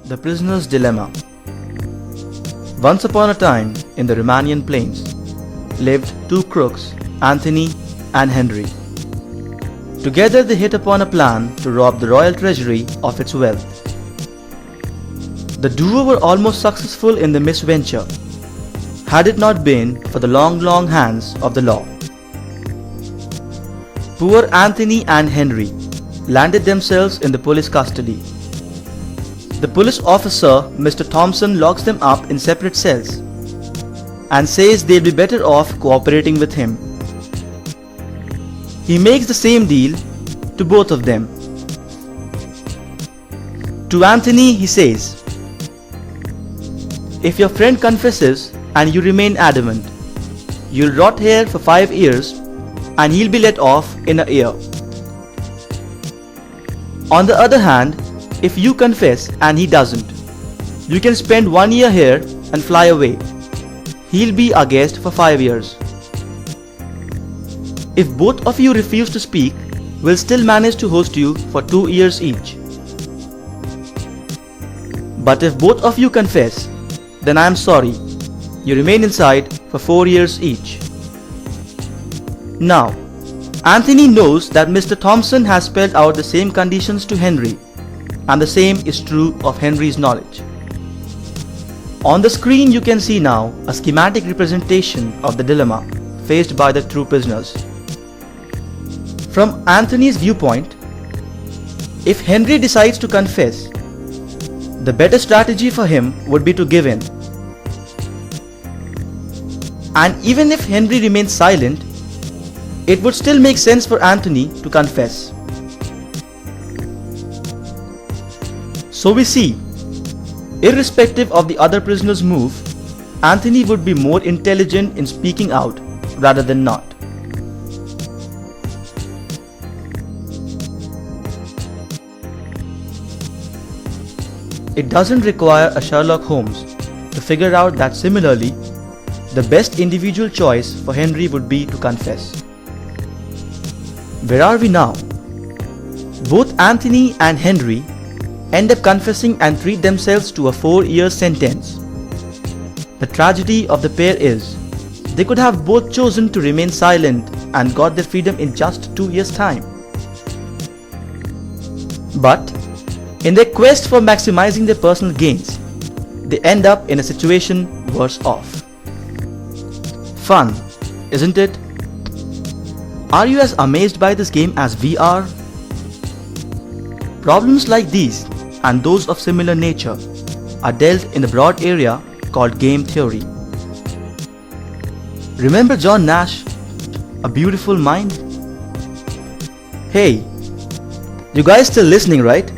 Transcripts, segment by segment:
The Prisoner's Dilemma. Once upon a time, in the Romanian plains, lived two crooks, Anthony and Henry. Together they hit upon a plan to rob the royal treasury of its wealth. The duo were almost successful in the misventure, had it not been for the long hands of the law. Poor Anthony and Henry landed themselves in the police custody. The police officer, Mr. Thompson, locks them up in separate cells and says they'll be better off cooperating with him. He makes the same deal to both of them. To Anthony, he says, "If your friend confesses and you remain adamant, you'll rot here for 5 years and he'll be let off in a year. On the other hand, if you confess and he doesn't, you can spend 1 year here and fly away. He'll be our guest for 5 years. If both of you refuse to speak, we'll still manage to host you for 2 years each. But if both of you confess, then I am sorry, you remain inside for 4 years each." Now, Anthony knows that Mr. Thompson has spelled out the same conditions to Henry, and the same is true of Henry's knowledge. On the screen you can see now a schematic representation of the dilemma faced by the two prisoners. From Anthony's viewpoint, if Henry decides to confess, the better strategy for him would be to give in. And even if Henry remains silent, it would still make sense for Anthony to confess. So we see, irrespective of the other prisoner's move, Anthony would be more intelligent in speaking out rather than not. It doesn't require a Sherlock Holmes to figure out that similarly, the best individual choice for Henry would be to confess. Where are we now? Both Anthony and Henry end up confessing and treat themselves to a 4-year sentence. The tragedy of the pair is, they could have both chosen to remain silent and got their freedom in just 2 years' time. But, in their quest for maximizing their personal gains, they end up in a situation worse off. Fun, isn't it? Are you as amazed by this game as we are? Problems like these and those of similar nature are dealt in the broad area called game theory. Remember John Nash, A Beautiful Mind? Hey, you guys still listening, right?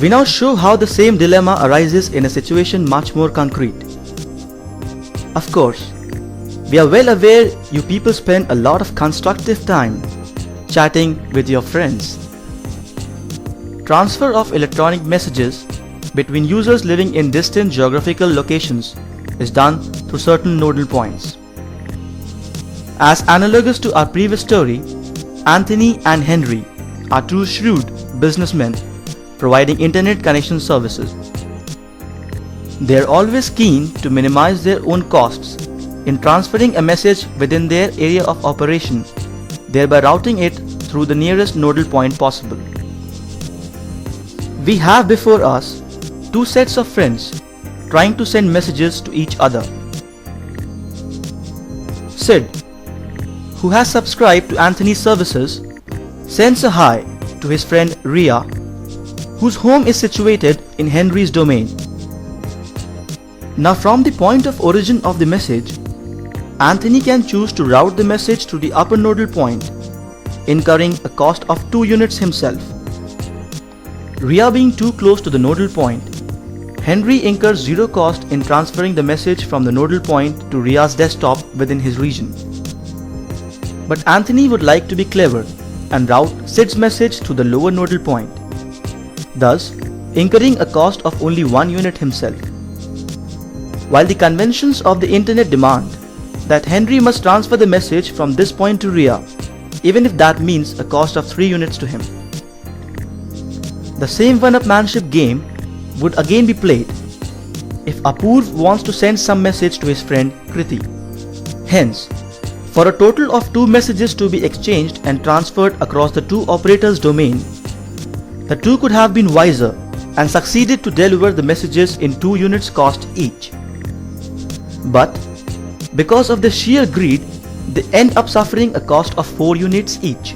We now show how the same dilemma arises in a situation much more concrete. Of course, we are well aware you people spend a lot of constructive time chatting with your friends. Transfer of electronic messages between users living in distant geographical locations is done through certain nodal points. As analogous to our previous story, Anthony and Henry are two shrewd businessmen providing internet connection services. They are always keen to minimize their own costs in transferring a message within their area of operation, thereby routing it through the nearest nodal point possible. We have before us two sets of friends trying to send messages to each other. Sid, who has subscribed to Anthony's services, sends a hi to his friend Ria, whose home is situated in Henry's domain. Now from the point of origin of the message, Anthony can choose to route the message to the upper nodal point, incurring a cost of 2 units himself. Ria being too close to the nodal point, Henry incurs 0 cost in transferring the message from the nodal point to Ria's desktop within his region. But Anthony would like to be clever and route Sid's message to the lower nodal point, thus incurring a cost of only 1 unit himself. While the conventions of the internet demand that Henry must transfer the message from this point to Ria, even if that means a cost of 3 units to him. The same one-upmanship game would again be played if Apurv wants to send some message to his friend Kriti. Hence, for a total of 2 messages to be exchanged and transferred across the 2 operators' domain, the 2 could have been wiser and succeeded to deliver the messages in 2 units cost each. But because of their sheer greed, they end up suffering a cost of 4 units each.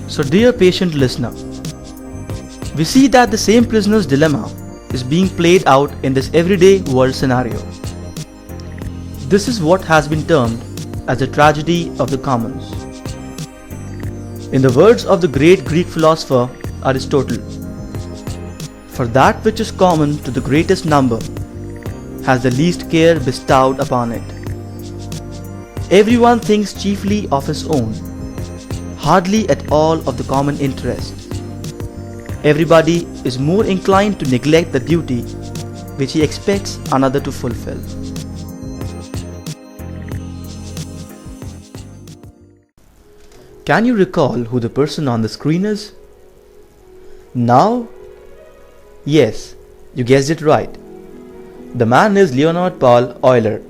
So dear patient listener, we see that the same prisoner's dilemma is being played out in this everyday world scenario. This is what has been termed as the tragedy of the commons. In the words of the great Greek philosopher Aristotle, for that which is common to the greatest number has the least care bestowed upon it. Everyone thinks chiefly of his own, hardly at all of the common interest. Everybody is more inclined to neglect the duty which he expects another to fulfill. Can you recall who the person on the screen is? Now? Yes, you guessed it right. The man is Leonard Paul Euler,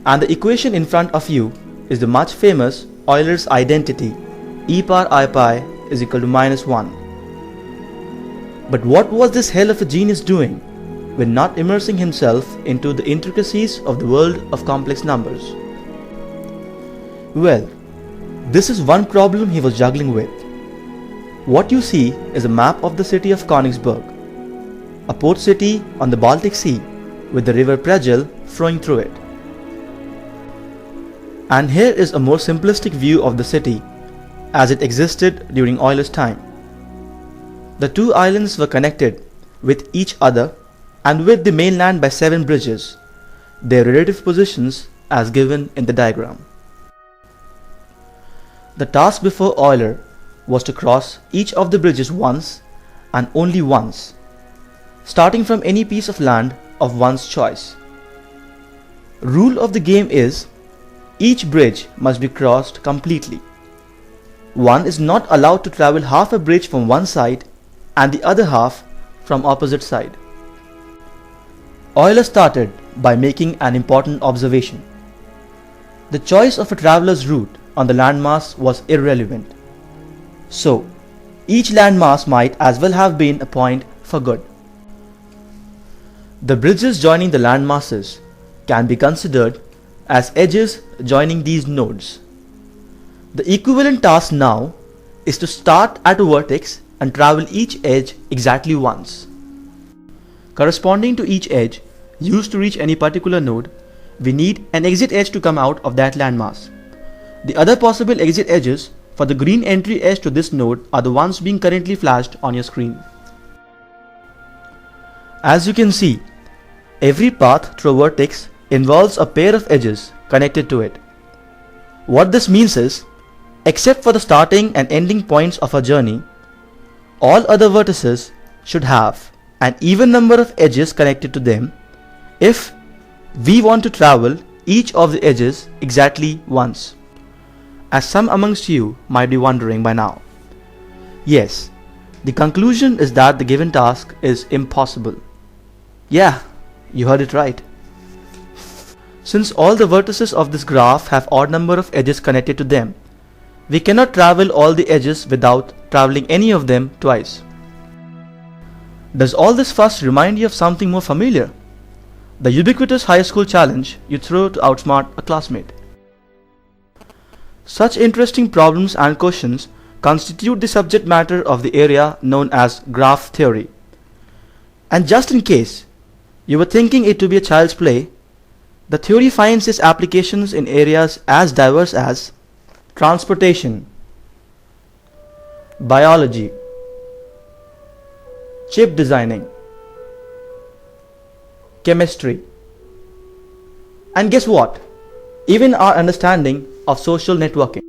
and the equation in front of you is the much famous Euler's identity, e power I pi is equal to -1. But what was this hell of a genius doing when not immersing himself into the intricacies of the world of complex numbers? Well, this is one problem he was juggling with. What you see is a map of the city of Königsberg, a port city on the Baltic Sea with the river Pregel flowing through it. And here is a more simplistic view of the city as it existed during Euler's time. The 2 islands were connected with each other and with the mainland by 7 bridges, their relative positions as given in the diagram. The task before Euler was to cross each of the bridges once and only once, starting from any piece of land of one's choice. Rule of the game is each bridge must be crossed completely. One is not allowed to travel half a bridge from one side and the other half from opposite side. Euler started by making an important observation. The choice of a traveler's route on the landmass was irrelevant. So, each landmass might as well have been a point for good. The bridges joining the landmasses can be considered as edges joining these nodes. The equivalent task now is to start at a vertex and travel each edge exactly once. Corresponding to each edge used to reach any particular node, we need an exit edge to come out of that landmass. The other possible exit edges for the green entry edge to this node are the ones being currently flashed on your screen. As you can see, every path through a vertex involves a pair of edges connected to it. What this means is, except for the starting and ending points of a journey, all other vertices should have an even number of edges connected to them if we want to travel each of the edges exactly once. As some amongst you might be wondering by now. Yes, the conclusion is that the given task is impossible. Yeah, you heard it right. Since all the vertices of this graph have odd number of edges connected to them, we cannot travel all the edges without traveling any of them twice. Does all this fuss remind you of something more familiar? The ubiquitous high school challenge you throw to outsmart a classmate. Such interesting problems and questions constitute the subject matter of the area known as graph theory. And just in case you were thinking it to be a child's play, the theory finds its applications in areas as diverse as transportation, biology, chip designing, chemistry, and guess what? Even our understanding of social networking.